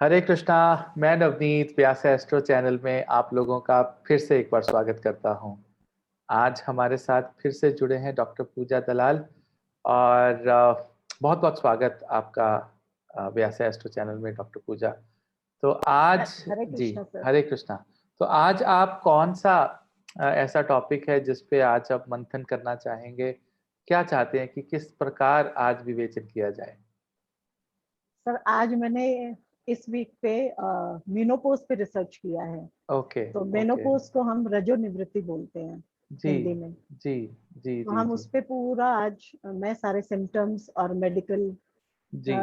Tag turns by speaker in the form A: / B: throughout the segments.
A: हरे कृष्णा। मैं नवनीत व्यास astro channel में आप लोगों का फिर से एक बार स्वागत करता हूं। आज हमारे साथ फिर से जुड़े हैं डॉक्टर पूजा दलाल और बहुत बहुत स्वागत आपका व्यास एस्ट्रो चैनल में डॉक्टर पूजा। तो आज
B: हरे
A: जी,
B: कृष्णा सर।
A: हरे कृष्णा। तो आज आप कौन सा ऐसा टॉपिक है जिस पे आज आप मंथन करना चाहेंगे? क्या चाहते हैं कि किस प्रकार आज विवेचन किया जाए?
B: सर आज मैंने इस वीक पे मेनोपॉज पे रिसर्च किया है।
A: ओके,
B: तो
A: ओके।
B: मेनोपॉज को हम रजो निवृत्ति बोलते हैं
A: जी,
B: हिंदी में।
A: जी, जी,
B: तो
A: जी,
B: हम
A: जी।
B: उस पे पूरा आज मैं सारे सिम्टम्स और मेडिकल
A: जी,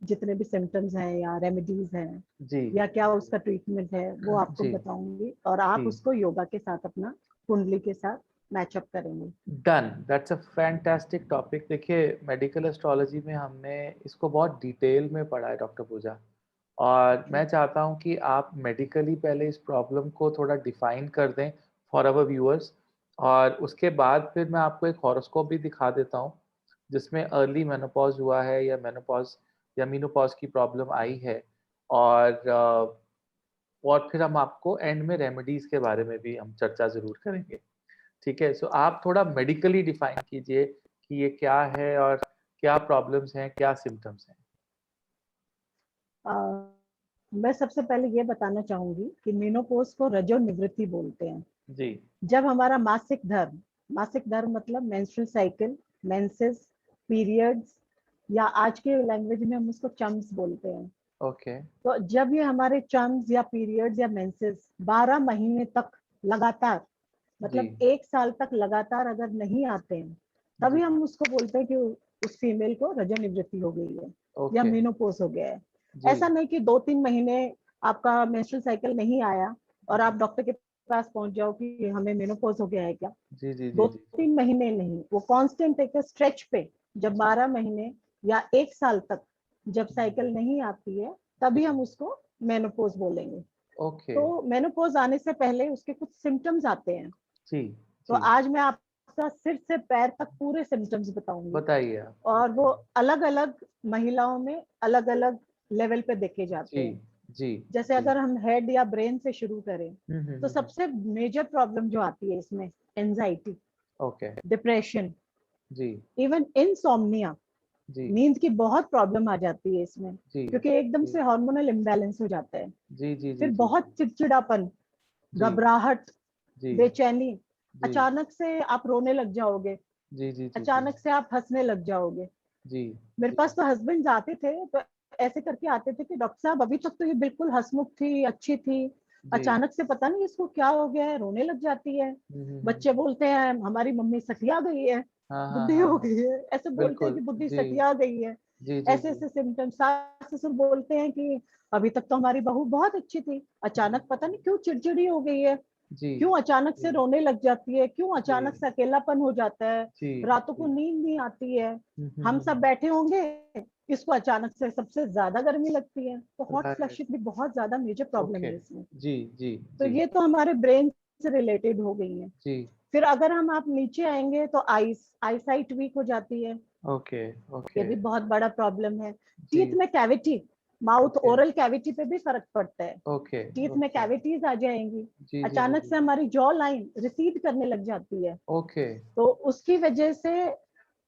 B: जितने भी सिम्टम्स हैं या रेमेडीज हैं
A: जी,
B: या क्या उसका ट्रीटमेंट है वो आपको
A: जी,
B: बताऊंगी और आप
A: जी।
B: उसको योगा के साथ अपना कुंडली के साथ मैचअप करेंगे।
A: Done, that's a fantastic topic. देखिए, मेडिकल एस्ट्रोलॉजी में हमने इसको बहुत डिटेल में पढ़ा है डॉक्टर पूजा, और
B: ओके।
A: मैं चाहता हूँ कि आप मेडिकली पहले इस प्रॉब्लम को थोड़ा डिफाइन कर दें फॉर आवर व्यूअर्स, और उसके बाद फिर मैं आपको एक हॉरोस्कोप भी दिखा देता हूँ, जिसमें अर्ली मेनोपॉज़ हुआ है या मेनोपॉज़ या मेनोपॉज़ की प्रॉब्लम आई है। और फिर हम आपको एंड में रेमेडीज़ के बारे में भी हम चर्चा ज़रूर करेंगे। ठीक है? सो आप थोड़ा मेडिकली डिफाइन कीजिए कि ये क्या है और क्या प्रॉब्लम्स हैं, क्या सिम्पटम्स हैं?
B: अ, मैं सबसे पहले ये बताना चाहूंगी कि मेनोपॉज को रजो निवृत्ति बोलते हैं।
A: जी,
B: जब हमारा मासिक धर्म मतलब मेंस्ट्रुअल साइकिल, मेंसेस, पीरियड्स या आज के लैंग्वेज में हम उसको चम्स बोलते हैं।
A: ओके,
B: तो जब ये हमारे चम्स या पीरियड्स या मेंसेस 12 महीने तक लगातार
A: जी,
B: मतलब 1 साल तक लगातार अगर नहीं आते हैं
A: जी,
B: तभी हम उसको बोलते हैं कि उस फीमेल को रजोनिवृत्ति हो गई है या
A: ओके,
B: मेनोपॉज हो गया है।
A: जी,
B: ऐसा नहीं कि 2-3 महीने आपका मेंस्ट्रुअल साइकिल नहीं आया और आप डॉक्टर के पास पहुंच जाओ कि हमें मेनोपॉज हो गया है क्या।
A: जी, जी,
B: दो
A: जी, जी, जी,
B: तीन महीने नहीं, वो कांस्टेंट एक स्ट्रेच पे जब
A: जी,
B: 12 महीने या 1 साल तक जब साइकिल नहीं आती है तभी
A: जी,
B: हम उसको मेनोपॉज बोलेंगे।
A: ओके,
B: तो मेनोपॉज आने से पहले उसके कुछ सिम्टम्स आते हैं।
A: जी,
B: तो
A: जी,
B: आज मैं आपका सिर से पैर तक पूरे सिम्टम्स बताऊंगी
A: बताइए आप,
B: और वो
A: बताइए।
B: अलग अलग महिलाओं में अलग अलग लेवल पे देखे जाते
A: जी,
B: हैं।
A: जी,
B: जैसे
A: जी।
B: अगर हम हेड या ब्रेन से शुरू करें तो
A: हुँ।
B: सबसे मेजर प्रॉब्लम जो आती है इसमें एंजाइटी,
A: ओके,
B: डिप्रेशन,
A: जी,
B: इवन इनसोम्निया,
A: जी,
B: नींद की बहुत प्रॉब्लम आ जाती है इसमें
A: जी,
B: क्योंकि एकदम
A: जी,
B: से हार्मोनल इम्बैलेंस हो जाता है।
A: जी, जी, जी,
B: फिर
A: जी,
B: बहुत
A: जी,
B: चिड़चिड़ापन,
A: जी,
B: घबराहट,
A: जी,
B: बेचैनी,
A: जी,
B: अचानक से आप रोने लग जाओगे,
A: जी, जी, जी, जी,
B: अचानक से आप हंसने लग जाओगे।
A: जी,
B: मेरे पास तो हस्बैंड आते थे तो ऐसे करके आते थे कि डॉक्टर साहब अभी तक तो ये बिल्कुल हंसमुख थी, अच्छी थी,
A: जी।
B: अचानक से पता नहीं इसको क्या हो गया है, रोने लग जाती है।
A: हुँ।
B: बच्चे बोलते हैं हमारी मम्मी सठिया गई है,
A: हाँ, हाँ,
B: बुद्धि
A: हाँ,
B: हो
A: हाँ।
B: गई है, ऐसे बोलते हैं
A: बिल्कुल,
B: कि बुद्धि
A: जी।
B: सठिया गई है।
A: जी, जी,
B: ऐसे
A: जी।
B: ऐसे सिम्टम्स, सास ससुर बोलते हैं कि अभी तक तो हमारी बहू बहुत अच्छी थी, अचानक पता नहीं क्यों चिड़चिड़ी हो गई है,
A: जी,
B: क्यों अचानक से
A: जी,
B: रोने लग जाती है, क्यों
A: जी,
B: अचानक से अकेलापन हो जाता है,
A: जी,
B: रातों को
A: जी।
B: नींद नहीं आती है, हम सब
A: हुँ।
B: बैठे होंगे, इसको अचानक से सबसे ज्यादा गर्मी लगती है। तो हॉट
A: राइट,
B: फ्लैशेस भी बहुत ज्यादा मेजर प्रॉब्लम
A: ओके।
B: है इसमें।
A: जी, जी,
B: तो
A: जी,
B: ये तो हमारे ब्रेन से रिलेटेड हो गई है।
A: जी।
B: फिर अगर हम आप नीचे आएंगे तो आईसाइट वीक हो जाती है,
A: ओके,
B: ये
A: ओके।
B: भी बहुत बड़ा प्रॉब्लम है। टीथ
A: जी,
B: में cavity, mouth
A: okay,
B: oral cavity पे भी फर्क पड़ता है,
A: ओके,
B: टीथ में
A: ओके।
B: कैविटीज आ जाएंगी,
A: जी, जी, जी,
B: अचानक
A: जी।
B: से हमारी जॉ लाइन रिसीड करने लग जाती है।
A: ओके,
B: तो उसकी वजह से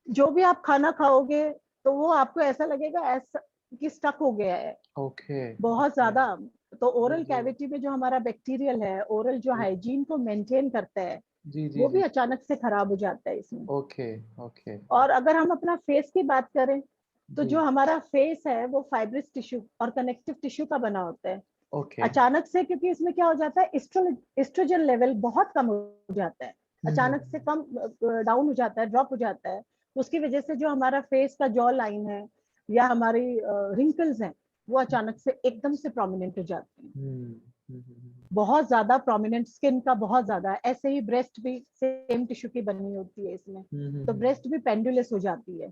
B: जो भी आप खाना खाओगे तो वो आपको ऐसा लगेगा ऐसा कि स्टक हो गया है
A: ओके,
B: बहुत
A: ओके।
B: ज्यादा। तो
A: जी,
B: ओरल
A: जी,
B: कैविटी में जो हमारा बैक्टीरियल है, ओरल जो
A: जी।
B: हाइजीन को मेंटेन करता है,
A: जी, जी,
B: वो
A: जी,
B: भी
A: जी।
B: अचानक से खराब हो जाता है इसमें।
A: Okay, okay.
B: और अगर हम अपना फेस की बात करें तो
A: जी,
B: जो हमारा फेस है वो फाइब्रस टिश्यू और कनेक्टिव टिश्यू का बना होता है।
A: ओके।
B: अचानक से क्योंकि इसमें क्या हो जाता है, एस्ट्रोजन लेवल बहुत कम हो जाता है, अचानक से
A: हुँ।
B: कम डाउन हो जाता है, ड्रॉप हो जाता है। उसकी वजह से जो हमारा फेस का जॉ लाइन है या हमारी रिंकल्स हैं वो अचानक से एकदम से प्रोमिनेंट हो जाती हैं,
A: हुँ।
B: बहुत ज्यादा प्रोमिनेंट, स्किन का बहुत ज्यादा। ऐसे ही ब्रेस्ट भी सेम टिश्यू की बनी होती है इसमें, तो
A: हुँ।
B: ब्रेस्ट भी पेंडुलस हो जाती है।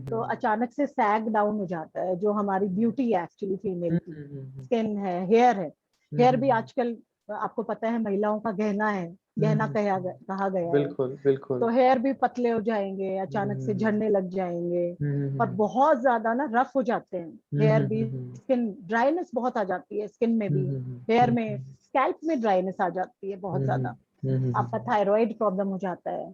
B: तो
A: हुँ।
B: अचानक से सैग डाउन हो जाता है जो हमारी ब्यूटी है एक्चुअली फीमेल की,
A: हुँ।
B: स्किन है, हेयर है।
A: हुँ,
B: हेयर
A: हुँ,
B: भी
A: हुँ।
B: आजकल आपको पता है महिलाओं का गहना है, गहना कहा गया है।
A: बिल्कुल बिल्कुल।
B: तो हेयर भी पतले हो जाएंगे, अचानक से झड़ने लग जाएंगे, और बहुत ज्यादा ना रफ हो जाते हैं हेयर भी। स्किन ड्राइनेस बहुत आ जाती है स्किन में भी, हेयर में, स्कैल्प में ड्राइनेस आ जाती है बहुत ज्यादा। आपका थायराइड प्रॉब्लम हो जाता है।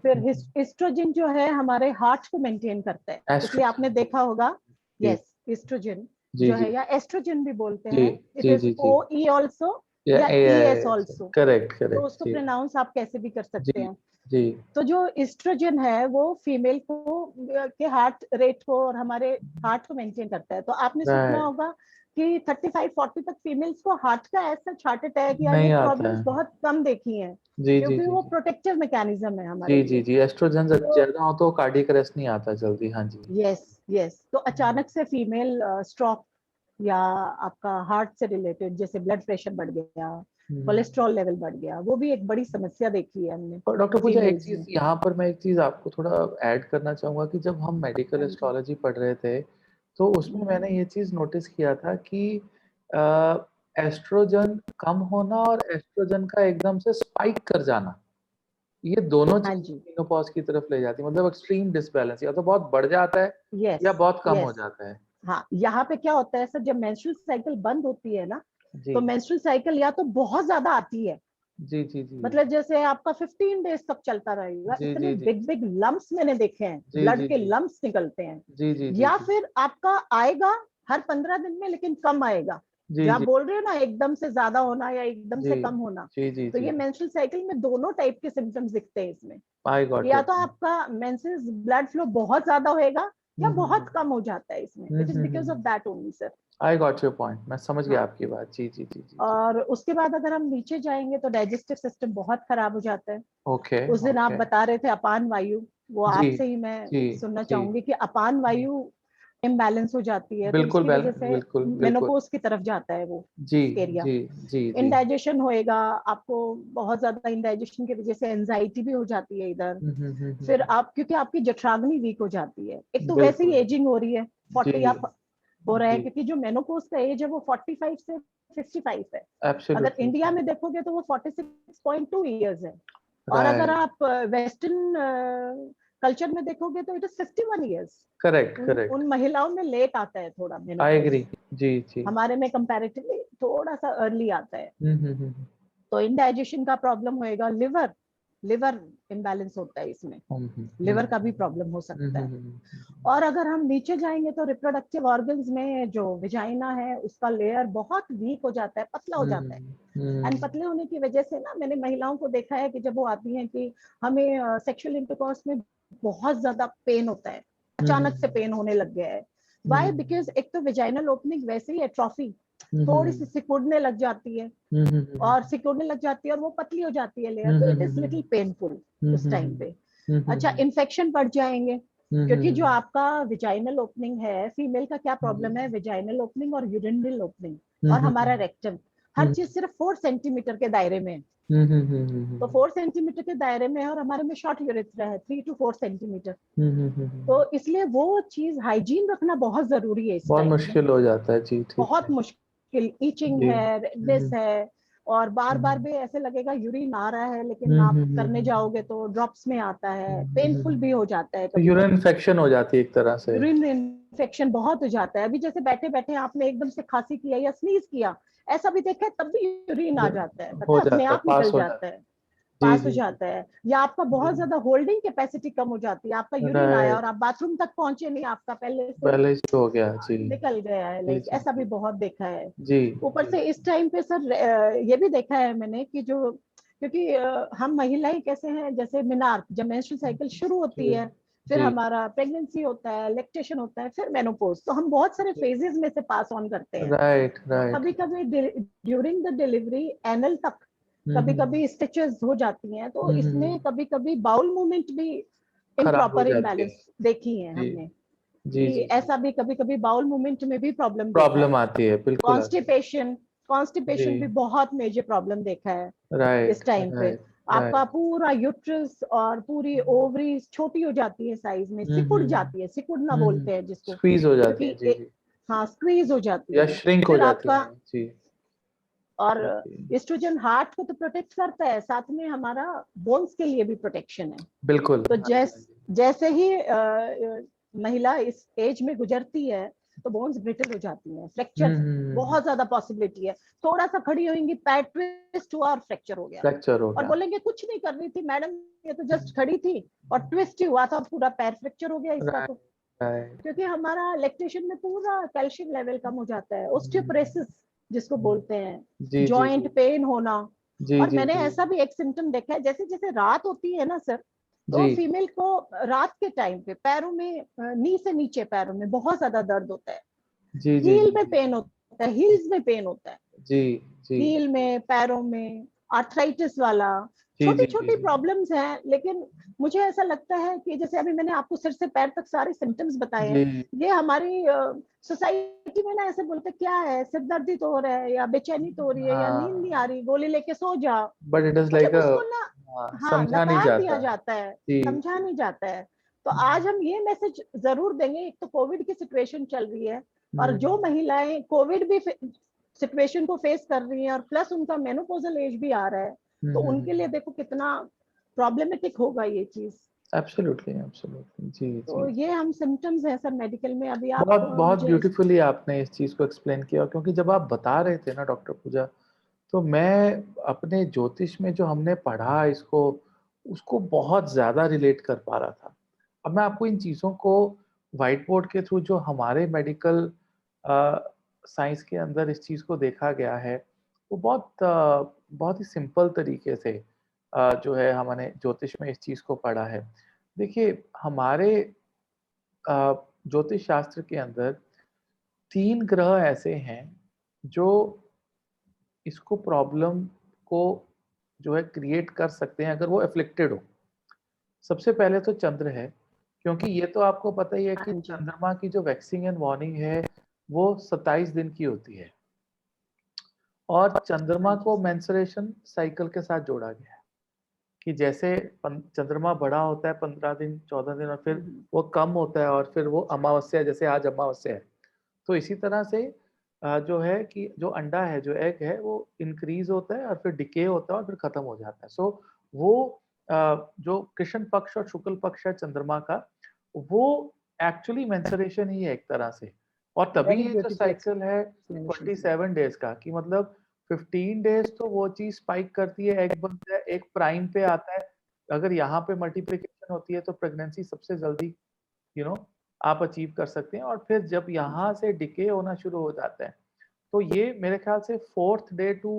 B: फिर एस्ट्रोजन जो है हमारे हार्ट को मेंटेन करता है, इसलिए आपने देखा होगा। यस, एस्ट्रोजन
A: जी
B: जो
A: जी
B: है, या एस्ट्रोजन भी बोलते
A: जी
B: हैं, it
A: G
B: is
A: G G.
B: O E also
A: या
B: या ई एस ऑल्सो,
A: करेक्ट
B: तो
A: करेक्ट
B: उसको
A: जी
B: प्रोनाउंस आप कैसे भी कर सकते
A: जी
B: हैं।
A: जी।
B: तो जो एस्ट्रोजन है वो फीमेल को के हार्ट रेट को और हमारे हार्ट को मेंटेन करता है। तो आपने सुना
A: राइट।
B: होगा कि 35-40 तक फीमेल्स को हार्ट का ऐसा हार्ट अटैक या ये
A: नहीं आता
B: प्रॉब्लम्स
A: है।
B: बहुत कम देखी हैं,
A: जी जी
B: क्योंकि
A: जी
B: वो
A: जी
B: प्रोटेक्टिव मैकेनिज्म है हमारे
A: जी जी
B: लिए।
A: जी। एस्ट्रोजन
B: तो
A: ज्यादा हो तो कार्डियक अरेस्ट नहीं आता जल्दी। हाँ जी।
B: यस, यस, तो अचानक से फीमेल स्ट्रोक या आपका हार्ट से रिलेटेड, जैसे ब्लड प्रेशर बढ़ गया, कोलेस्ट्रॉल लेवल बढ़ गया, वो भी एक बड़ी समस्या देखी है हमने
A: और डॉक्टर पूजा, एक
B: फीमेल्स
A: चीज
B: में।
A: यहाँ पर मैं एक चीज आपको थोड़ा ऐड करना चाहूंगा कि जब हम मेडिकल
B: हाँ जी।
A: एस्ट्रोलॉजी पढ़ रहे थे तो उसमें मैंने ये चीज नोटिस किया था कि एस्ट्रोजन कम होना और एस्ट्रोजन का एकदम से स्पाइक कर जाना, ये दोनों
B: हाँ
A: चीजें
B: जी।
A: मेनोपॉज की तरफ ले जाती है। मतलब एक्सट्रीम डिसबैलेंस, या तो बहुत बढ़ जाता है
B: यस,
A: या बहुत कम हो
B: यस।
A: जाता है।
B: हाँ, यहाँ पे क्या होता है सर, जब मेंस्ट्रुअल साइकिल बंद होती है ना,
A: जी
B: तो मेंस्ट्रुअल साइकिल या तो बहुत ज्यादा आती है,
A: जी जी जी
B: मतलब जैसे आपका 15 डेज तक चलता रहेगा,
A: जी
B: इतने
A: जी जी
B: बिग बिग लम्प्स मैंने देखे हैं,
A: जी
B: ब्लड
A: जी
B: के
A: जी
B: लम्प्स निकलते हैं।
A: जी जी जी
B: या
A: जी
B: फिर आपका आएगा हर 15 दिन में, लेकिन कम आएगा।
A: जी
B: जो आप
A: जी
B: बोल रहे हो ना, एकदम से ज्यादा होना या एकदम
A: जी
B: से कम होना,
A: जी जी
B: तो
A: जी।
B: ये मेंस्ट्रुअल साइकिल में दोनों टाइप के सिम्टम्स दिखते हैं इसमें।
A: आई गॉट
B: या
A: इट।
B: तो आपका मेंसेस ब्लड फ्लो बहुत ज्यादा होएगा, या बहुत कम हो जाता है इसमें, it is because of that only sir.
A: I got your point, मैं समझ गया
B: हाँ,
A: आपकी बात। जी जी जी जी जी।
B: और उसके बाद अगर हम नीचे जाएंगे तो डाइजेस्टिव सिस्टम बहुत खराब हो जाता है।
A: ओके
B: उस दिन आप
A: ओके।
B: बता रहे थे अपान वायु, वो
A: जी
B: आपसे ही मैं
A: जी
B: सुनना
A: जी।
B: चाहूंगी कि अपान वायु इम्बैलेंस हो जाती है, तो
A: बिल्कुल
B: उसकी वजह से
A: बिल्कुल बिल्कुल।
B: मेनोपॉज की तरफ जाता है वो
A: जी
B: एरिया।
A: जी जी जी।
B: इंडाइजेशन होएगा, आपको बहुत ज्यादा इंडाइजेशन की वजह से एंजाइटी भी हो जाती है इधर। फिर आप, क्योंकि आपकी जठराग्नि वीक हो जाती है, एक तो वैसे ही
A: बिल्कुल।
B: एजिंग हो रही है,
A: जी
B: 40 आप हो रहा है,
A: जी।
B: क्योंकि जो मेनोपॉज का एज है वो 45 से 55 है। अगर
A: एब्सोल्युटली।
B: इंडिया में देखोगे तो वो 46.2 ईयर्स है, और अगर
A: राइट।
B: आप वेस्टर्न कल्चर में देखोगे तो इट इज 51 ईयर्स।
A: करेक्ट
B: उन
A: करेक्ट।
B: उन महिलाओं में लेट आता है थोड़ा
A: आई
B: मेनोपॉज,
A: एग्री। जी जी।
B: हमारे में कंपैरेटिवली थोड़ा सा अर्ली आता है।
A: हम्म।
B: तो इंडाइजेशन का प्रॉब्लम होएगा, लिवर लिवर इम्बैलेंस होता है इसमें, लिवर का भी प्रॉब्लम हो सकता है। और अगर हम नीचे जाएंगे तो रिप्रोडक्टिव ऑर्गन्स में जो विजाइना है उसका लेयर बहुत वीक हो जाता है, पतला हो जाता है। एंड पतले होने की वजह से ना, मैंने महिलाओं को देखा है कि जब वो आती हैं कि हमें सेक्सुअल इंटरकोर्स में बहुत ज्यादा पेन होता है, अचानक से पेन होने लग गया है। वाई? बिकॉज एक तो विजाइनल ओपनिंग वैसे ही एट्रोफी, थोड़ी सी सिकुड़ने लग जाती है, और सिकुड़ने लग जाती है और वो पतली हो जाती है लेयर, तो इट इज लिटिल पेनफुल उस टाइम पे। अच्छा, इन्फेक्शन बढ़ जाएंगे, क्योंकि जो आपका विजाइनल ओपनिंग है, फीमेल का क्या प्रॉब्लम है, विजाइनल ओपनिंग और यूरिनल ओपनिंग, और हमारा रेक्टम, हर चीज सिर्फ 4 सेंटीमीटर के दायरे में है। तो 4 सेंटीमीटर के दायरे में है, और हमारे में शॉर्ट यूरेथ्रा है 3 to 4 सेंटीमीटर। तो इसलिए वो चीज हाइजीन रखना बहुत जरूरी है इस
A: बहुत
B: टाइम में।
A: मुश्किल हो जाता है। जी ठीक
B: बहुत
A: है।
B: मुश्किल, ईचिंग
A: जी।
B: है, रेडनेस है, और बार बार भी ऐसे लगेगा यूरिन आ रहा है, लेकिन आप करने जाओगे तो ड्रॉप्स में आता है, पेनफुल भी हो जाता है
A: तो
B: कभी
A: यूरिन
B: कभी।
A: इन्फेक्शन हो जाती है एक तरह से।
B: यूरिन इन्फेक्शन बहुत हो जाता है। अभी जैसे बैठे बैठे आपने एकदम से खांसी किया या स्नीज किया, ऐसा भी देखा है, तब भी यूरिन आ जाता है,
A: हो
B: पता है, अपने
A: जाता है,
B: आप
A: पास
B: निकल
A: हो
B: जाता
A: जाता
B: है,
A: है। जी
B: पास हो
A: जी
B: जाता है। या आपका
A: जी।
B: बहुत ज्यादा होल्डिंग कैपेसिटी कम हो जाती है, आपका यूरिन आया और
A: राइट।
B: आप बाथरूम तक पहुंचे नहीं, आपका पहले से ही
A: पहले से हो गया। जी
B: निकल गया है,
A: जी
B: लाइक
A: जी
B: ऐसा भी
A: जी
B: बहुत देखा है।
A: जी
B: ऊपर
A: जी
B: से इस टाइम पे सर ये भी देखा है मैंने कि जो, क्योंकि हम महिलाएं कैसे हैं, जैसे मिनार, जब मेंस्ट्रुअल साइकिल शुरू होती
A: जी
B: है, फिर
A: जी
B: हमारा प्रेगनेंसी होता है, लेक्टेशन होता है, फिर मेनोपॉज, तो हम बहुत सारे
A: जी।
B: फेजेस में से पास ऑन करते हैं।
A: राइट
B: तो
A: राइट।
B: कभी कभी ड्यूरिंग द डिलीवरी एनल तक कभी
A: हम्म
B: कभी स्टिचेस हो जाती हैं, तो
A: हम्म।
B: इसमें कभी कभी बाउल मूवमेंट भी
A: खराब हो
B: इम्प्रॉपर
A: जाती है।
B: इम्बैलेंस देखी है
A: जी
B: हमने,
A: जी
B: कि
A: जी जी।
B: ऐसा भी कभी कभी बाउल मूवमेंट में भी प्रॉब्लम देखा है।
A: प्रॉब्लम आती है, बिल्कुल आती
B: कॉन्स्टिपेशन,
A: है। जी।
B: कॉन्स्टिपेशन भी बहुत मेजर प्रॉब्लम देखा है इस
A: राइट
B: टाइम पे।
A: राइट
B: आपका
A: राइट।
B: पूरा यूट्रस और पूरी ओवरी छोटी हो जाती है साइज में, सिकुड़ जाती है, सिकुड़ना बोलते हैं जिसको,
A: स्क्वीज हो जाती
B: क्योंकि
A: है। जी जी।
B: हाँ, स्क्वीज हो जाती
A: या
B: है।
A: श्रिंक हो
B: फिर
A: जाती
B: आपका
A: है। जी
B: और एस्ट्रोजन हार्ट को तो प्रोटेक्ट करता है, साथ में हमारा बोन्स के लिए भी प्रोटेक्शन है।
A: बिल्कुल।
B: तो जैसे ही महिला इस एज में गुजरती है तो बोन्स ब्रिटल हो जाती हैं, फ्रैक्चर बहुत ज्यादा पॉसिबिलिटी है। थोड़ा सा खड़ी होंगी, पैर ट्विस्ट हुआ और फ्रैक्चर हो गया, और बोलेंगे कुछ नहीं कर रही थी मैडम, ये तो जस्ट खड़ी थी और ट्विस्ट हुआ था, पूरा पैर फ्रैक्चर हो गया इसका। तो क्योंकि हमारा लैक्टेशन में पूरा कैल्शियम लेवल कम हो जाता है, ऑस्टियोपोरोसिस जिसको बोलते हैं, जॉइंट पेन होना। और मैंने ऐसा भी एक सिम्टम देखा है, जैसे जैसे रात होती है ना सर, तो फीमेल को रात के टाइम पे पैरों में, नी से नीचे पैरों में बहुत ज्यादा दर्द होता है, हील में पेन होता है, हील्स में पेन होता है, हील में, पैरों में, आर्थराइटिस वाला, छोटी छोटी प्रॉब्लम्स हैं। लेकिन मुझे ऐसा लगता है कि जैसे अभी मैंने आपको सिर से पैर तक सारे सिम्टम्स बताए हैं, ये हमारी सोसाइटी में ना ऐसे बोलते क्या है, सिर दर्दी तो हो रहा है, या बेचैनी तो हो रही है, या नींद नहीं आ रही, गोली लेके सो जा,
A: बट इट इज लाइक
B: उसको ना नकार दिया जाता है, समझा नहीं जाता है। तो आज हम ये मैसेज जरूर देंगे, एक तो कोविड की सिचुएशन चल रही है, और जो महिलाएं कोविड भी सिचुएशन को फेस कर रही हैं, और प्लस उनका मेनोपॉजल एज भी आ रहा है, तो उनके लिए देखो कितना प्रॉब्लमेटिक होगा ये चीज।
A: Absolutely absolutely. जी
B: तो ये हम सिम्टम्स हैं सर मेडिकल में। अभी आप
A: बहुत ब्यूटीफुली आपने इस चीज को एक्सप्लेन किया, क्योंकि जब आप बता रहे थे ना डॉक्टर पूजा, तो मैं अपने ज्योतिष में जो हमने पढ़ा इसको, उसको बहुत ज्यादा रिलेट कर पा रहा था। अब मैं आपको इन चीजों को व्हाइट बोर्ड के थ्रू, जो हमारे मेडिकल साइंस के अंदर इस चीज को देखा गया है, वो बहुत ही सिंपल तरीके से जो है हमने ज्योतिष में इस चीज को पढ़ा है। देखिए, हमारे ज्योतिष शास्त्र के अंदर 3 ग्रह ऐसे हैं जो इसको प्रॉब्लम को जो है क्रिएट कर सकते हैं अगर वो एफ्लिक्टेड हो। सबसे पहले तो चंद्र है, क्योंकि ये तो आपको पता ही है कि चंद्रमा की जो वैक्सिंग एंड वार्निंग है वो 27 दिन की होती है, और चंद्रमा को मेंस्ट्रुएशन साइकिल के साथ जोड़ा गया है कि जैसे चंद्रमा बड़ा होता है 15 दिन 14 दिन, और फिर वो कम होता है, और फिर वो अमावस्या, जैसे आज अमावस्या है, तो इसी तरह से जो है कि जो अंडा है, जो एग है, वो इंक्रीज होता है और फिर डिके होता है और फिर खत्म हो जाता है। सो वो जो कृष्ण पक्ष और शुक्ल पक्ष है चंद्रमा का, वो एक्चुअली मेंस्ट्रुएशन ही है एक तरह से। और तभी ये जो साइकिल है 27 डेज का, कि मतलब 15 डेज तो वो चीज स्पाइक करती है, एग बनता है, एक प्राइम पे आता है, अगर यहाँ पे मल्टीप्लिकेशन होती है तो प्रेगनेंसी सबसे जल्दी आप अचीव कर सकते हैं। और फिर जब यहाँ से डिके होना शुरू हो जाता है, तो ये मेरे ख्याल से 4th डे टू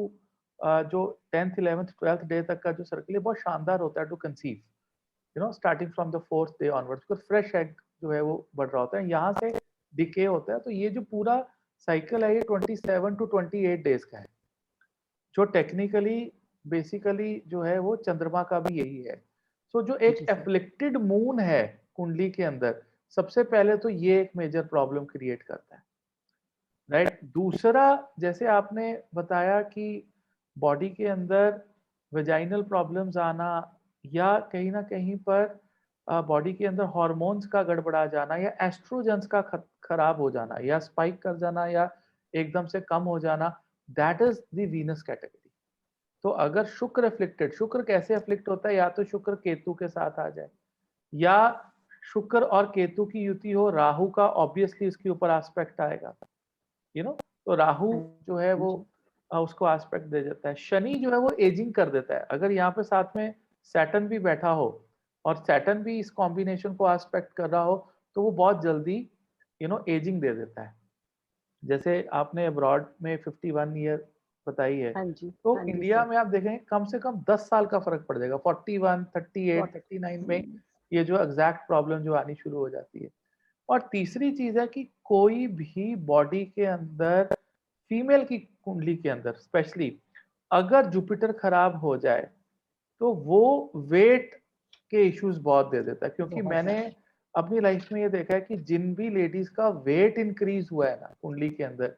A: जो 10th 11th 12th डे तक का जो सर्कल है बहुत शानदार होता है to conceive, starting from the 4th day onwards, तो फ्रेश एग जो है वो बढ़ रहा होता है, यहाँ से डिके होता है। तो ये जो पूरा साइकिल है ये 27 to 28 डेज का है, जो टेक्निकली बेसिकली जो है वो चंद्रमा का भी यही है। सो जो एक एफ्लिक्टेड मून है कुंडली के अंदर, सबसे पहले तो ये एक मेजर प्रॉब्लम क्रिएट करता है, राइट। दूसरा, जैसे आपने बताया कि बॉडी के अंदर वेजाइनल प्रॉब्लम्स आना, या कहीं ना कहीं पर बॉडी के अंदर हार्मोन्स का गड़बड़ा जाना, या एस्ट्रोजेंस का खराब हो जाना, या स्पाइक कर जाना, या एकदम से कम हो जाना, that is the Venus category. तो अगर शुक्र एफ्लिक्टेड, शुक्र कैसे एफ्लिक्ट होता है, या तो शुक्र केतु के साथ आ जाए, या शुक्र और केतु की युति हो, राहु का ऑब्वियसली इसके ऊपर एस्पेक्ट आएगा, तो राहु जो है वो उसको एस्पेक्ट दे देता है। शनि जो है वो एजिंग कर देता है, अगर यहाँ पे साथ में सैटर्न भी बैठा हो और सैटर्न भी इस कॉम्बिनेशन को एस्पेक्ट कर रहा हो, तो वो बहुत जल्दी एजिंग दे देता है। जैसे आपने अब्रॉड में 51 ईयर बताई है, तो इंडिया में आप देखेंगे कम से कम 10 साल का फर्क पड़ जाएगा, 41, 38, 39 में ये जो एग्जैक्ट प्रॉब्लम जो आनी शुरू हो जाती है। और तीसरी चीज है कि कोई भी बॉडी के अंदर, फीमेल की कुंडली के अंदर स्पेशली, अगर जुपिटर खराब हो जाए तो वो वेट के इश्यूज बहुत दे देता है। क्योंकि मैंने अपनी लाइफ में ये देखा है कि जिन भी लेडीज का वेट इंक्रीज हुआ है ना कुंडली के अंदर,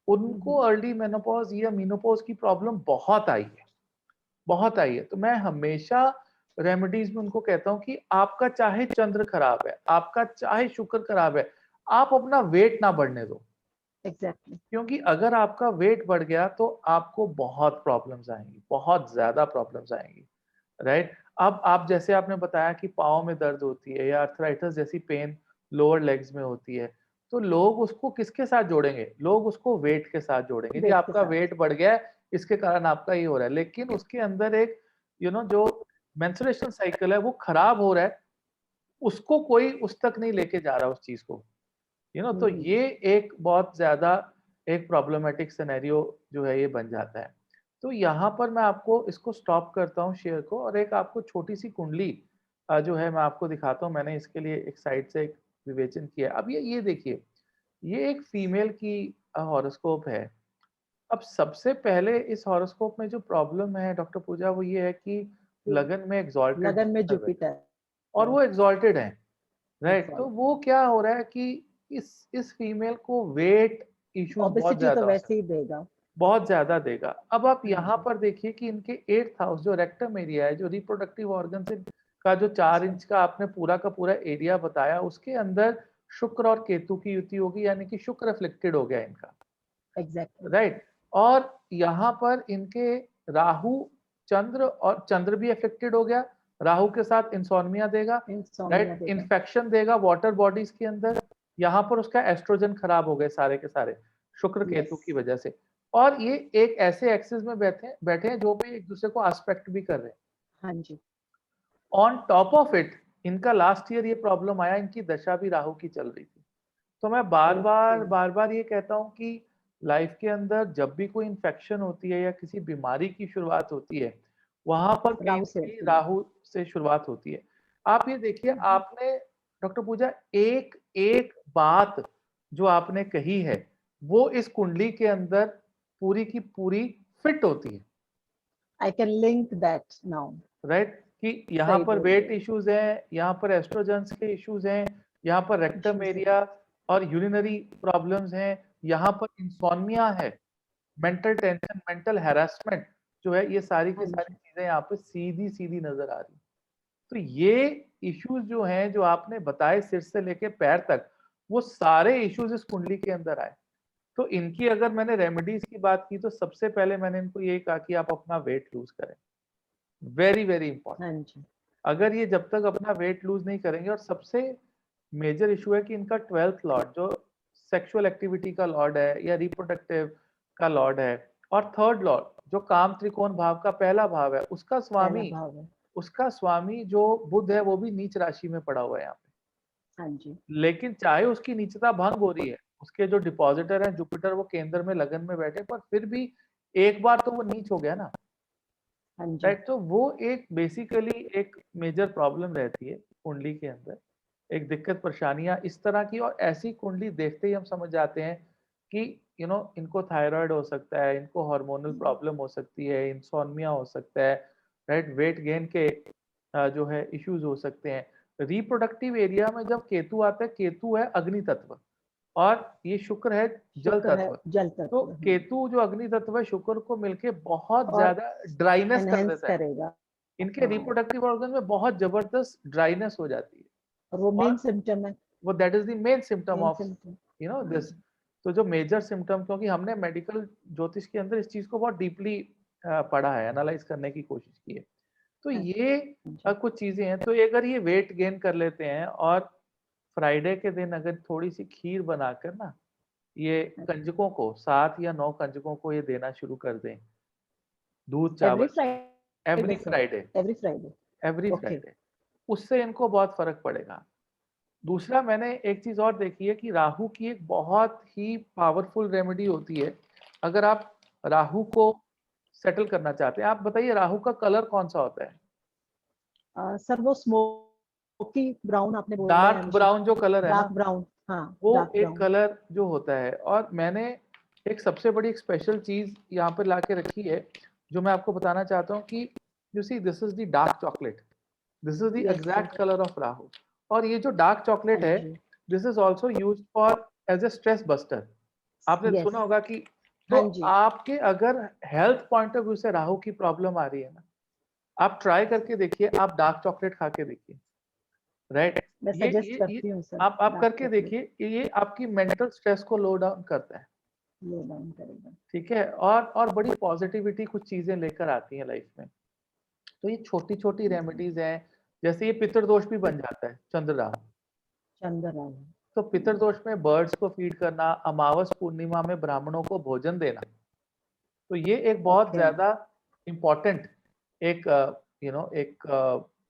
A: उनको अर्ली मेनोपॉज या मीनोपॉज की प्रॉब्लम बहुत आई है, बहुत आई है। तो मैं हमेशा रेमेडीज में उनको कहता हूँ कि आपका चाहे चंद्र खराब है, आपका चाहे शुक्र खराब है, आप अपना वेट ना बढ़ने दो,
B: एग्जैक्टली।
A: क्योंकि अगर आपका वेट बढ़ गया तो आपको बहुत प्रॉब्लम्स आएंगी, बहुत ज्यादा प्रॉब्लम्स आएंगी, राइट। अब आप जैसे आपने बताया कि पाँव में दर्द होती है या अर्थराइटिस जैसी पेन लोअर लेग्स में होती है, तो लोग उसको किसके साथ जोड़ेंगे? लोग उसको वेट के साथ जोड़ेंगे, जी
B: वेट के
A: आपका
B: साथ।
A: वेट बढ़ गया है इसके कारण आपका ये हो रहा है। लेकिन उसके अंदर एक जो मेंस्ट्रुएशन साइकिल है वो खराब हो रहा है, उसको कोई उस तक नहीं लेके जा रहा उस चीज को, तो ये एक बहुत ज्यादा एक प्रॉब्लमेटिक सिनेरियो जो है ये बन जाता है। तो यहाँ पर मैं आपको इसको स्टॉप करता हूँ शेयर को, और एक आपको छोटी सी कुंडली जो है मैं आपको दिखाता हूँ। मैंने इसके लिए एक साइड से एक विवेचन किया है। अब ये देखिए, ये एक फीमेल की हॉरोस्कोप है। अब सबसे पहले इस हॉरोस्कोप में जो प्रॉब्लम है डॉक्टर पूजा, वो ये है कि लगन में एग्जॉल्टेड
B: लगन में
A: जुपिटर बैठा है,
B: जुपिटर
A: और वो एग्जॉल्टेड है, राइट। तो
B: एग्जॉल्ट।
A: वो क्या हो रहा है कि इस फीमेल को वेट इश्यूज बहुत
B: ओबेसिटी तो
A: ज्यादा हो
B: वैसे
A: सकते
B: ही
A: हैं,
B: देगा।
A: बहुत ज्यादा देगा। अब आप
B: हाँ
A: यहाँ
B: जी।
A: पर देखिए कि इनके 8th हाउस जो रेक्टम एरिया है, जो रिप्रोडक्टिव ऑर्गन से का जो 4 इंच का आपने पूरा का पूरा एरिया बताया, उसके अंदर शुक्र और केतु की युति होगी, यानी कि शुक्र रिफ्लेक्टेड हो गया इनका,
B: एग्जैक्टली।
A: राइट। और यहाँ पर इनके राहु, चंद्र, और चंद्र भी अफेक्टेड हो गया, राहु के साथ इंसोम्निया देगा,
B: इंसोम्निया
A: राइट,
B: देगा।
A: इन्फेक्शन देगा वाटर बॉडीज के अंदर। यहाँ पर उसका एस्ट्रोजन खराब हो गए सारे के सारे, शुक्र केतु
B: यस।
A: की वजह से। और ये एक ऐसे एक्सिस में बैठे बैठे हैं जो भी एक दूसरे को एस्पेक्ट भी कर रहे हैं।
B: हाँ जी।
A: ऑन टॉप ऑफ इट, इनका लास्ट ईयर ये प्रॉब्लम आया, इनकी दशा भी राहु की चल रही थी। तो मैं
B: ओके।
A: बार बार ये कहता हूँ कि लाइफ के अंदर जब भी कोई इन्फेक्शन होती है या किसी बीमारी की शुरुआत होती है, वहां पर कहीं
B: राहु
A: ना
B: से
A: कहीं
B: होती है।
A: राहु से शुरुआत होती है। आप ये देखिए, आपने डॉक्टर पूजा एक एक बात जो आपने कही है, वो इस कुंडली के अंदर पूरी की पूरी फिट होती है,
B: I can link that now.
A: Right. कि यहाँ
B: सही
A: पर
B: बोल रहे
A: वेट
B: हो।
A: इश्यूज हैं, यहाँ पर एस्ट्रोजेंस के इश्यूज हैं, यहाँ पर रेक्टम
B: इश्यूज है।
A: एरिया और यूरिनरी प्रॉब्लम्स हैं, यहाँ पर इंसोम्निया है, मेंटल टेंशन, मेंटल हैरेसमेंट जो है, ये सारी
B: हाँ
A: की सारी
B: जी।
A: चीजें यहाँ पे सीधी सीधी नजर आ रही। तो ये इश्यूज जो हैं जो आपने बताए सिर से लेके पैर तक, वो सारे इश्यूज इस कुंडली के अंदर आए। तो इनकी अगर मैंने रेमेडीज की बात की, तो सबसे पहले मैंने इनको यही कहा कि आप अपना वेट लूज करें, वेरी वेरी इंपॉर्टेंट।
B: हाँ जी।
A: अगर ये जब तक अपना वेट लूज नहीं करेंगे, और सबसे मेजर इशू है कि इनका 12th लॉर्ड जो सेक्सुअल एक्टिविटी का लॉर्ड है या रिप्रोडक्टिव का लॉर्ड है, और 3rd लॉर्ड जो काम त्रिकोण भाव का पहला भाव है,
B: पहला भाव है।
A: उसका स्वामी जो बुध है, वो भी नीच राशि में पड़ा हुआ है यहाँ पे।
B: हाँ जी।
A: लेकिन चाहे उसकी नीचता भंग हो रही है, उसके जो डिपॉजिटर है जुपिटर, वो केंद्र में लगन में बैठे, पर फिर भी एक बार तो वो नीच हो गया ना,
B: हाँ जी।
A: राइट। तो वो एक बेसिकली एक मेजर प्रॉब्लम रहती है कुंडली के अंदर, एक दिक्कत परेशानियां इस तरह की। और ऐसी कुंडली देखते ही हम समझ जाते हैं कि इनको थायराइड हो सकता है, इनको हार्मोनल प्रॉब्लम हो सकती है, इंसोम्निया हो सकता है, राइट, वेट गेन के जो है इश्यूज हो सकते हैं। रिप्रोडक्टिव एरिया में जब केतु आता है, केतु है अग्नि तत्व, और ये शुक्र है जल
B: शुक्र है
A: तत्व।
B: जल
A: तो
B: तत्व। हाँ।
A: केतु जो अग्नि तत्व है, शुक्र को मिलके बहुत
B: और
A: ज्यादा ड्राइनेस कर
B: एनहेंस
A: देता है,
B: करेगा।
A: इनके
B: हाँ।
A: रिप्रोडक्टिव ऑर्गन में बहुत जबरदस्त ड्राइनेस हो जाती है।
B: और वो
A: और
B: मेन सिम्टम है।
A: वो that is the main symptom
B: main
A: of
B: symptom. हाँ
A: दिस।
B: जी।
A: तो जो मेजर सिम्टम, क्योंकि हमने मेडिकल ज्योतिष के अंदर इस चीज को बहुत डीपली पढ़ा है, एनालाइज करने की कोशिश की है। तो
B: हाँ
A: ये
B: जी।
A: कुछ चीजें हैं। तो अगर ये वेट गेन कर लेते हैं, और फ्राइडे के दिन अगर थोड़ी सी खीर बनाकर ना, ये कंजकों को 7 या 9 कंजकों को ये देना शुरू कर दें, दूध
B: एवरी
A: चावल में,
B: Friday
A: every
B: sir.
A: Friday,
B: every Friday.
A: Every
B: okay.
A: Friday, उससे इनको बहुत फर्क पड़ेगा। दूसरा, मैंने एक चीज और देखी है कि राहु की एक बहुत ही पावरफुल रेमेडी होती है। अगर आप राहु को सेटल करना चाहते हैं, आप बताइए राहु का कलर कौन सा होता है?
B: सर वो स्मोकी ब्राउन आपने बोला है
A: डार्क
B: मुझे।
A: ब्राउन जो कलर है ना,
B: डार्क ब्राउन। हाँ।
A: वो
B: डार्क
A: एक
B: ब्राउन।
A: कलर जो होता है। और मैंने एक सबसे बड़ी एक स्पेशल चीज यहाँ पर लाके रखी है, जो मैं आपको बताना चाहता हूँ कि you see, this is the dark chocolate, this is the
B: yes sir.
A: Exact colour of Rahu. और ये जो डार्क
B: हाँ
A: चॉकलेट है,
B: जी।
A: This is also use for as a stress buster. आपने
B: यस।
A: सुना होगा कि, तो
B: हाँ जी।
A: आपके अगर हेल्थ पॉइंट ऑफ व्यू से राहु की प्रॉब्लम आ रही है ना, आप ट्राई करके देखिए, आप डार्क चॉकलेट खा के देखिए, राइट।
B: मैं सजेस्ट करती हूँ सर,
A: आप करके देखिए, ये आपकी मेंटल स्ट्रेस को लो डाउन करता है,
B: लो डाउन करेगा।
A: ठीक है, और बड़ी पॉजिटिविटी कुछ चीजें लेकर आती हैं लाइफ में। तो ये छोटी छोटी रेमेडीज हैं, जैसे ये पितृदोष भी बन जाता है, चंद्रदान।
B: चंद्रदान,
A: तो पितृदोष में बर्ड्स को फीड करना, अमावस पूर्णिमा में ब्राह्मणों को भोजन देना, तो ये एक बहुत ज्यादा इम्पोर्टेंट एक एक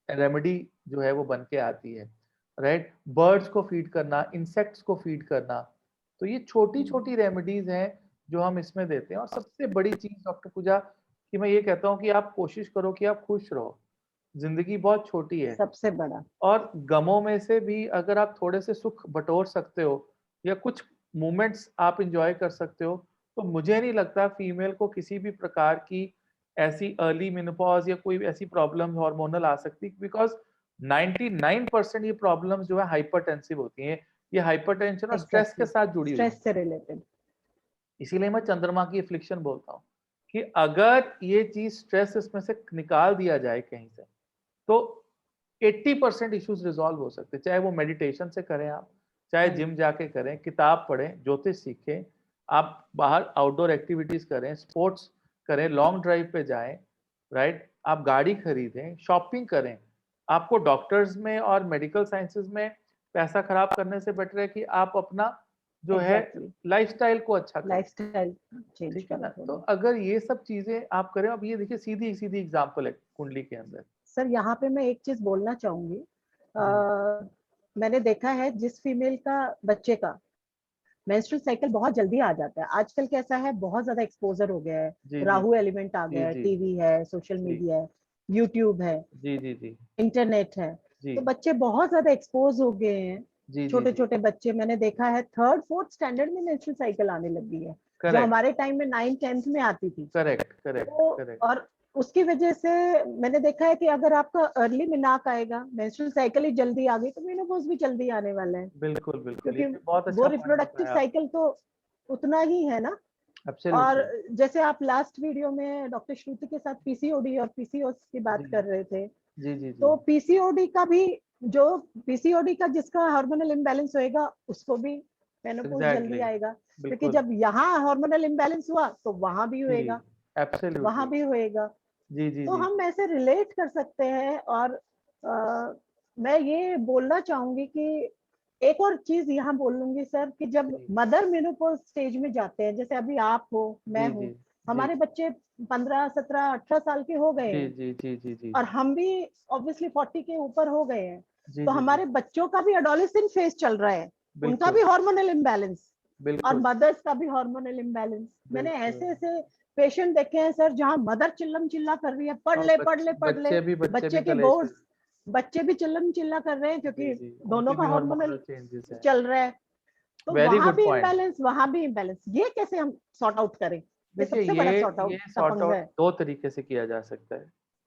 A: रेमेडी जो है वो बन के आती है, राइट। बर्ड्स को फीड करना, इंसेक्ट्स को फीड करना, तो ये छोटी छोटी रेमेडीज हैं जो हम इसमें देते हैं। और सबसे बड़ी चीज डॉक्टर पूजा कि मैं ये कहता हूँ कि आप कोशिश करो कि आप खुश रहो, जिंदगी बहुत छोटी है,
B: सबसे बड़ा।
A: और गमों में से भी अगर आप थोड़े से सुख बटोर सकते हो या कुछ मोमेंट्स आप इंजॉय कर सकते हो, तो मुझे नहीं लगता फीमेल को किसी भी प्रकार की ऐसी अर्ली मेनोपॉज या कोई ऐसी प्रॉब्लम हार्मोनल आ सकती, बिकॉज 99% ये प्रॉब्लम्स जो है हाइपरटेंसिव होती हैं, ये हाइपरटेंशन और स्ट्रेस के साथ जुड़ी हुई है।
B: स्ट्रेस से रिलेटेड।
A: इसीलिए मैं चंद्रमा की एफ्लिक्शन बोलता हूँ कि अगर ये चीज स्ट्रेस इसमें से निकाल दिया जाए कहीं से, तो 80% इश्यूज रिजॉल्व हो सकते हैं। चाहे वो मेडिटेशन से करें आप, चाहे जिम जाके करें, किताब पढ़ें, ज्योतिष सीखें, आप बाहर आउटडोर एक्टिविटीज करें, स्पोर्ट्स करें, लॉन्ग ड्राइव पे जाएं, राइट, आप गाड़ी खरीदें, शॉपिंग करें। आपको डॉक्टर्स में और मेडिकल साइंसेज में पैसा खराब करने से बेटर है कि आप अपना जो है लाइफस्टाइल को अच्छा करें,
B: लाइफस्टाइल चेंज,
A: ठीक है ना। तो अगर ये सब चीजें आप करें, अब ये देखिए सीधी सीधी एग्जांपल है कुंडली के अंदर।
B: सर यहाँ पे मैं एक चीज बोलना चाहूंगी, मैंने देखा है जिस फीमेल का बच्चे का मेंस्ट्रुअल साइकिल बहुत जल्दी आ जाता है, आजकल कैसा है, बहुत ज्यादा एक्सपोजर हो गया है, राहु एलिमेंट आ गया है, टीवी है, सोशल मीडिया है, यूट्यूब है,
A: जी
B: इंटरनेट है, तो बच्चे बहुत ज्यादा एक्सपोज हो गए हैं। छोटे छोटे बच्चे, मैंने देखा है 3rd 4th स्टैंडर्ड में मेंस्ट्रुअल साइकिल आने लगी है, जो हमारे टाइम में 9th 10th में आती थी। करेक्ट। और उसकी वजह से मैंने देखा है कि अगर आपका अर्ली मिनाक आएगा, मेंस्ट्रुअल साइकिल ही जल्दी आ गई, तो मेनोपॉज भी जल्दी आने वाला है।
A: बिल्कुल
B: क्योंकि वो रिप्रोडक्टिव साइकिल तो उतना ही है ना। और जैसे आप लास्ट वीडियो में डॉक्टर श्रुति के साथ पीसीओडी और पीसीओएस की बात कर रहे थे, तो पीसीओडी का भी, जो पीसीओडी का जिसका हार्मोनल इम्बैलेंस होएगा उसको भी मेनोपॉज जल्दी आएगा, क्योंकि जब यहाँ हार्मोनल इम्बैलेंस हुआ तो वहां भी होएगा, वहां भी होएगा। तो हम ऐसे रिलेट कर सकते हैं। और मैं ये बोलना चाहूंगी कि एक और चीज यहाँ बोल लूंगी सर, कि जब मदर मेनोपॉज स्टेज में जाते हैं, जैसे अभी आप हो, मैं हूँ, हमारे बच्चे 15 17 18 साल के हो गए हैं, और हम भी ऑब्वियसली 40 के ऊपर हो गए हैं, तो हमारे बच्चों का भी एडोलेसेंट फेज चल रहा है, उनका भी हार्मोनल इम्बैलेंस, और मदर्स का भी हार्मोनल इम्बैलेंस। मैंने ऐसे ऐसे पेशेंट देखे हैं सर, जहाँ मदर चिल्लम चिल्ला कर रही है, पढ़ ले पढ़ ले पढ़ ले, बच्चे के बोर्ड, बच्चे भी चिल्लम चिल्ला कर रहे हैं, क्योंकि दोनों का हार्मोनल चल रहा है। तो वहां भी इम्बैलेंस, वहां भी इम्बैलेंस, ये कैसे हम सॉर्ट आउट करें?
A: देखिए, ये सॉर्ट आउट दो तरीके से किया जा सकता है।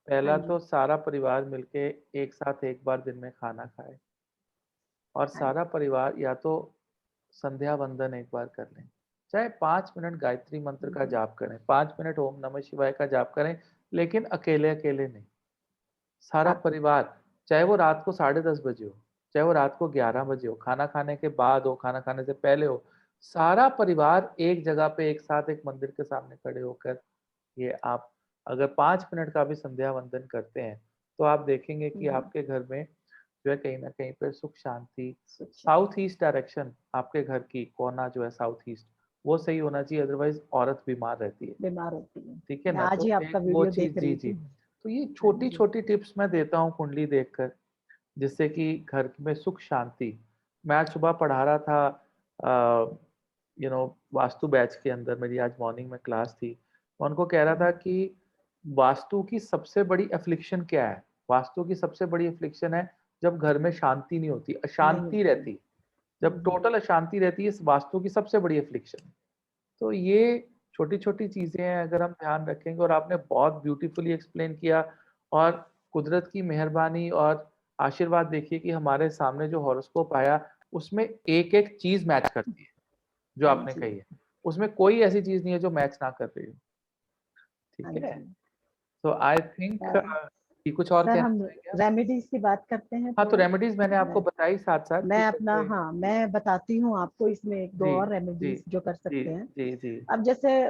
A: पहला तो सारा परिवार मिलके एक साथ एक बार दिन में खाना खाए, और सारा परिवार या तो संध्या वंदन एक बार कर लें, चाहे 5 मिनट गायत्री मंत्र का जाप करें, 5 मिनट ओम नमः शिवाय का जाप करें, लेकिन अकेले अकेले नहीं, सारा परिवार, चाहे वो रात को 10:30 बजे हो, चाहे वो रात को 11 बजे हो, खाना खाने के बाद हो, खाना खाने से पहले हो, सारा परिवार एक जगह पे एक साथ एक मंदिर के सामने खड़े होकर ये आप अगर 5 मिनट का भी संध्या वंदन करते हैं, तो आप देखेंगे कि आपके घर में जो है कहीं ना कहीं पर सुख शांति, साउथ ईस्ट डायरेक्शन, आपके घर की कोना जो है साउथ ईस्ट, वो सही होना चाहिए, अदरवाइज औरत बीमार रहती है,
B: बीमार होती है।
A: ठीक है ना। तो एक वो चीज, जी, तो ये छोटी छोटी टिप्स मैं देता हूँ कुंडली देखकर, जिससे कि घर में सुख शांति। मैं आज सुबह पढ़ा रहा था वास्तु बैच के अंदर, मेरी आज मॉर्निंग में क्लास थी, मैं उनको कह रहा था कि वास्तु की सबसे बड़ी एफ्लिक्शन क्या है। वास्तु की सबसे बड़ी एफ्लिक्शन है जब घर में शांति नहीं होती, अशांति रहती, जब टोटल अशांति रहती है, इस वास्तु की सबसे बड़ी एफ्लिक्शन। तो ये छोटी छोटी चीजें हैं, अगर हम ध्यान रखेंगे, और आपने बहुत ब्यूटीफुली एक्सप्लेन किया, और कुदरत की मेहरबानी और आशीर्वाद देखिए कि हमारे सामने जो हॉरोस्कोप आया उसमें एक एक चीज मैच करती है जो आपने कही है, उसमें कोई ऐसी चीज नहीं है जो मैच ना कर रही हो, ठीक है। तो आई थिंक कि कुछ और
B: सर
A: कहना
B: हम
A: चाहेंगे आप?
B: रेमेडीज की बात करते हैं
A: हाँ, तो
B: थोड़ा।
A: रेमेडीज मैंने आपको बताई साथ साथ कि
B: मैं अपना,
A: जैसे
B: हाँ मैं बताती हूँ आपको इसमें एक दो
A: जी
B: और
A: जी
B: रेमेडीज जो कर
A: जी
B: सकते हैं।
A: जी जी
B: अब जैसे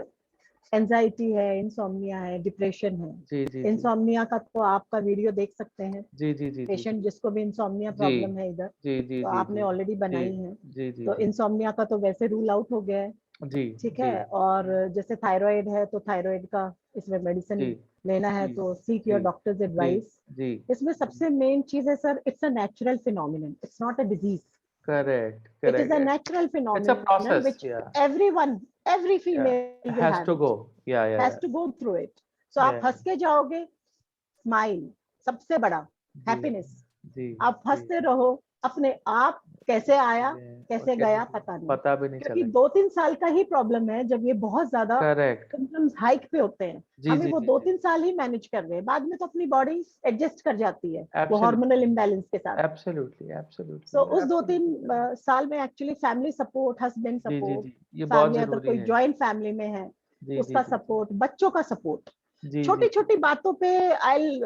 B: एंजाइटी है, इंसोम्निया है, डिप्रेशन है।
A: जी जी जी
B: इंसोम्निया का तो आपका वीडियो देख सकते हैं,
A: जी जी जी जी
B: पेशेंट जिसको भी इंसोम्निया
A: जी
B: प्रॉब्लम है इधर,
A: जी जी
B: तो
A: जी
B: आपने
A: जी
B: ऑलरेडी
A: जी
B: बनाई है।
A: जी जी
B: तो
A: जी
B: इंसोम्निया का तो वैसे रूल आउट हो गया है,
A: जी
B: ठीक
A: जी
B: है। और जैसे थायराइड है तो थायराइड का इसमें
A: जी
B: मेडिसिन लेना है
A: जी
B: तो सीक योर
A: जी
B: डॉक्टर्स
A: जी
B: एडवाइस।
A: जी
B: इसमें सबसे मेन चीज है sir, it's a natural phenomenon, it's not a disease.
A: Correct
B: It is a
A: correct
B: natural
A: it's a
B: phenomenon
A: process
B: which
A: या
B: everyone, every female will
A: has
B: have
A: to
B: it,
A: go या
B: has to go through it. So आप
A: या
B: हंस के जाओगे, smile सबसे बड़ा
A: जी
B: happiness.
A: जी
B: आप
A: जी
B: हंसते रहो, अपने आप कैसे आया
A: और
B: कैसे
A: कैसे
B: गया पता नहीं।
A: पता भी नहीं
B: क्योंकि
A: चलेगा
B: 2-3 साल का ही प्रॉब्लम है, जब ये बहुत ज्यादा
A: करेक्ट
B: सिम्टम्स हाइक पे होते हैं।
A: जी
B: हमें
A: जी
B: वो
A: जी
B: दो
A: जी
B: तीन साल ही मैनेज कर रहे हैं, बाद में तो अपनी बॉडी एडजस्ट कर जाती है वो हार्मोनल
A: एब्सोल्युटली
B: इम्बैलेंस के साथ।
A: एब्सोल्युटली
B: सो
A: एब्सोल्युटली
B: उस दो तीन
A: एब्सोल्युटली
B: साल में एक्चुअली फैमिली सपोर्ट, हस्बैंड
A: जी जी
B: सपोर्ट,
A: जी ये बहुत
B: फैमिली अगर
A: जरूरी
B: कोई
A: है
B: जॉइंट फैमिली में है
A: जी जी
B: उसका
A: जी जी
B: सपोर्ट, बच्चों का सपोर्ट,
A: जी जी
B: छोटी
A: जी
B: छोटी बातों पे आई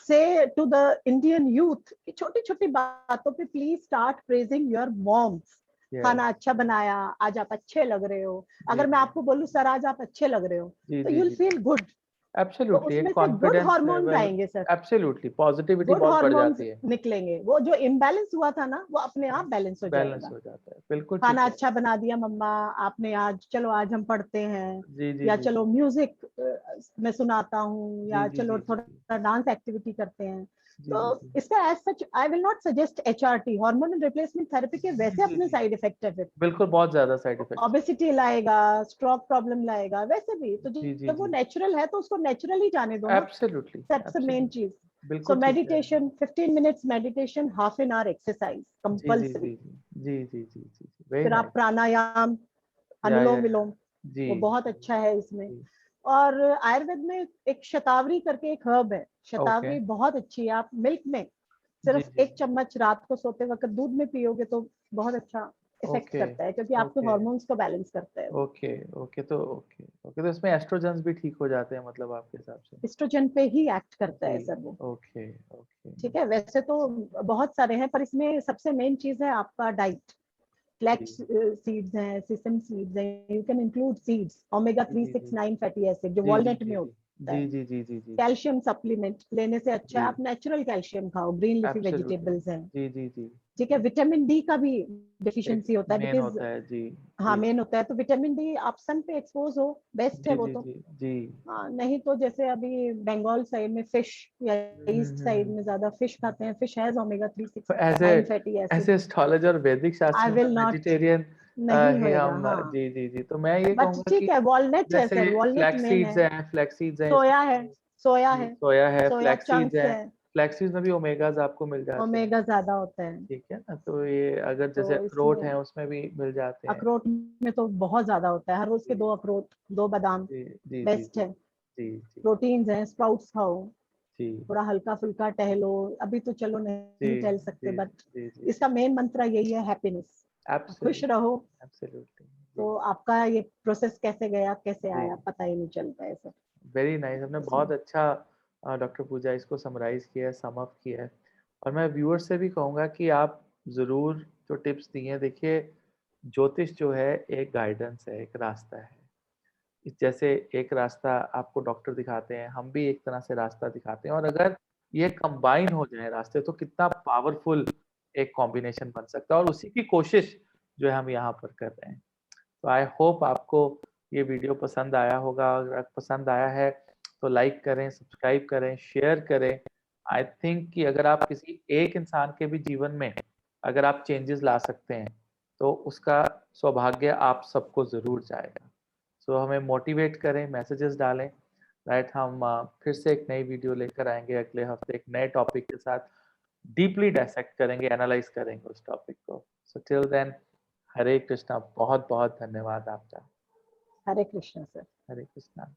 B: से टू द इंडियन यूथ, छोटी छोटी बातों पे please start praising your moms.
A: Yes
B: खाना अच्छा बनाया, आज आप अच्छे लग रहे हो।
A: जी
B: अगर मैं
A: जी
B: आपको बोलूं सर आज आप अच्छे लग रहे हो,
A: जी
B: तो
A: जी
B: यू विल
A: जी
B: फील गुड। तो
A: एब्सोल्युटली एक
B: उसमें से गुड
A: कॉन्फिडेंस
B: हार्मोन्स
A: लेवल
B: आएंगे सर,
A: एब्सोल्युटली पॉजिटिविटी
B: गुड
A: बहुत बढ़
B: हार्मोन्स
A: जाती है
B: निकलेंगे। वो जो इम्बैलेंस हुआ था ना वो अपने आप बैलेंस हो
A: बैलेंस
B: जाएगा।
A: हो जाता है बिल्कुल ठीक
B: खाना
A: है
B: अच्छा बना दिया मम्मा आपने, आज चलो आज हम पढ़ते हैं,
A: जी जी
B: या
A: जी
B: चलो
A: जी
B: म्यूजिक मैं सुनाता हूँ,
A: जी
B: या
A: जी
B: चलो
A: जी जी
B: थोड़ा डांस एक्टिविटी करते हैं।
A: जी
B: तो
A: जी जी
B: इसका as such I will not suggest HRT, hormonal replacement therapy के
A: जी
B: वैसे
A: जी
B: अपने
A: जी
B: साइड इफेक्ट है, फिर
A: बिल्कुल बहुत ज्यादा साइड इफेक्ट्स
B: ओबेसिटी लाएगा, स्ट्रोक प्रॉब्लम लाएगा वैसे भी। तो
A: जी जी
B: जब वो
A: जी
B: नेचुरल है तो उसको नेचुरल ही जाने दो ना।
A: Absolutely
B: that's the main
A: absolutely
B: चीज। सो
A: बिल्कुल ठीक है
B: meditation, 15 minutes meditation, half an hour exercise
A: जी जी
B: कंपल्सरी।
A: जी जी जी जी जी जी वेरी
B: फिर आप
A: नाइस
B: प्राणायाम,
A: या
B: अनुलोम विलोम,
A: जी
B: वो बहुत अच्छा है इसमें।
A: जी
B: और आयुर्वेद में एक शतावरी करके एक हर्ब है,
A: ओके
B: शतावरी बहुत अच्छी है। आप मिल्क में
A: जी
B: सिर्फ
A: जी
B: 1 चम्मच रात को सोते वक्त दूध में पियोगे तो बहुत अच्छा इफेक्ट
A: ओके
B: करता है, क्योंकि आपके
A: ओके
B: हॉर्मोन्स को बैलेंस करता है वो।
A: ओके ओके तो इसमें एस्ट्रोजेंस भी ठीक हो जाते हैं मतलब आपके हिसाब से
B: एस्ट्रोजन पे ही एक्ट करता
A: जी
B: है सर वो।
A: ओके ओके
B: ठीक है, वैसे तो बहुत सारे हैं, पर इसमें सबसे मेन चीज है आपका डाइट।
A: जी
B: फ्लैक्स सीड्स हैं, सिसम सीड्स हैं, you can include seeds, omega
A: जी
B: थ्री
A: जी
B: सिक्स
A: जी
B: नाइन फैटी एसिड जो
A: जी जी
B: वॉलनट
A: जी
B: में
A: जी
B: होता
A: जी
B: है।
A: जी जी जी जी
B: कैल्शियम सप्लीमेंट लेने से अच्छा
A: जी
B: है आप नेचुरल कैल्शियम खाओ, ग्रीन लिफी
A: एब्सोल्युटली
B: वेजिटेबल्स हैं।
A: जी जी जी
B: ठीक है, विटामिन डी का भी
A: एक
B: डिफिशिएंसी होता है
A: मेन
B: बिकॉज,
A: होता है जी
B: हाँ
A: जी
B: मेन होता है। तो विटामिन डी आप सन पे एक्सपोज हो, बेस्ट है
A: जी
B: वो
A: जी
B: तो।
A: जी जी
B: हाँ नहीं तो जैसे अभी बंगाल साइड में फिश, या ईस्ट साइड
A: हम्म।
B: में ज्यादा फिश खाते हैं, फिश हैज ओमेगा थ्री
A: तो
B: सिक्स
A: ऐसे
B: नाइन फैटी एसिड।
A: ऐसे एस्ट्रोलॉजर और वैदिक
B: आई
A: शास्त्र में
B: विल नॉट,
A: वेजिटेरियन
B: नहीं
A: ही
B: होएगा
A: हम
B: हाँ।
A: जी जी जी तो मैं ये
B: बट
A: कहूंगा कि
B: ठीक है, वॉलनट है
A: जैसे
B: sir, walnut
A: flax
B: main
A: seeds
B: है,
A: हैं फ्लैक्स सीड्स हैं
B: सोया
A: इसमें
B: है,
A: भी
B: सोया
A: जी
B: है,
A: सोया है
B: सोया
A: फ्लैक्स सीड्स
B: चंक्स
A: हैं
B: है,
A: फ्लैक्स सीड्स में भी ओमेगाज आपको मिल जाते हैं
B: ओमेगा ज्यादा होता है।
A: ठीक है ना तो ये अगर जैसे
B: तो
A: अखरोट
B: इसमें
A: है उसमें भी मिल जाते हैं
B: अखरोट में तो बहुत ज्यादा होता है, हर रोज के
A: जी
B: 2 अखरोट, 2 बादाम
A: जी जी जी
B: बेस्ट
A: जी
B: है।
A: जी जी
B: प्रोटीन्स हैं, स्प्राउट्स खाओ,
A: जी
B: थोड़ा हल्का फुल्का टहलो। अभी तो चलो
A: जी
B: नहीं टहल सकते,
A: जी
B: बट
A: जी जी
B: इसका मेन मंत्र यही है, हैप्पीनेस। खुश
A: एब्सोल्युटली
B: रहो,
A: एब्सोल्युटली जी
B: तो आपका ये प्रोसेस कैसे गया कैसे
A: जी
B: आया पता ही नहीं चलता है सर
A: वेरी नाइस हमने
B: इसमें।
A: बहुत अच्छा डॉक्टर पूजा इसको समराइज किया है सम अप किया है और मैं व्यूअर्स से भी कहूँगा कि आप ज़रूर जो टिप्स दिए हैं देखिए ज्योतिष जो है एक गाइडेंस है एक रास्ता है जैसे एक रास्ता आपको डॉक्टर दिखाते हैं हम भी एक तरह से रास्ता दिखाते हैं और अगर ये कंबाइन हो जाए रास्ते तो कितना पावरफुल एक कॉम्बिनेशन बन सकता है और उसी की कोशिश जो है हम यहाँ पर कर रहे हैं तो आई होप आपको ये वीडियो पसंद आया होगा अगर पसंद आया है तो लाइक करें सब्सक्राइब करें शेयर करें आई थिंक कि अगर आप किसी एक इंसान के भी जीवन में अगर आप चेंजेस ला सकते हैं तो उसका सौभाग्य आप सबको ज़रूर जाएगा सो हमें मोटिवेट करें मैसेजेस डालें राइट हम फिर से एक नई वीडियो लेकर आएंगे अगले हफ्ते एक नए टॉपिक के साथ डीपली डायसेक्ट करेंगे एनालाइज करेंगे उस टॉपिक को सो टिल देन हरे कृष्णा बहुत बहुत धन्यवाद आपका
B: हरे कृष्ण सर।
A: हरे कृष्णा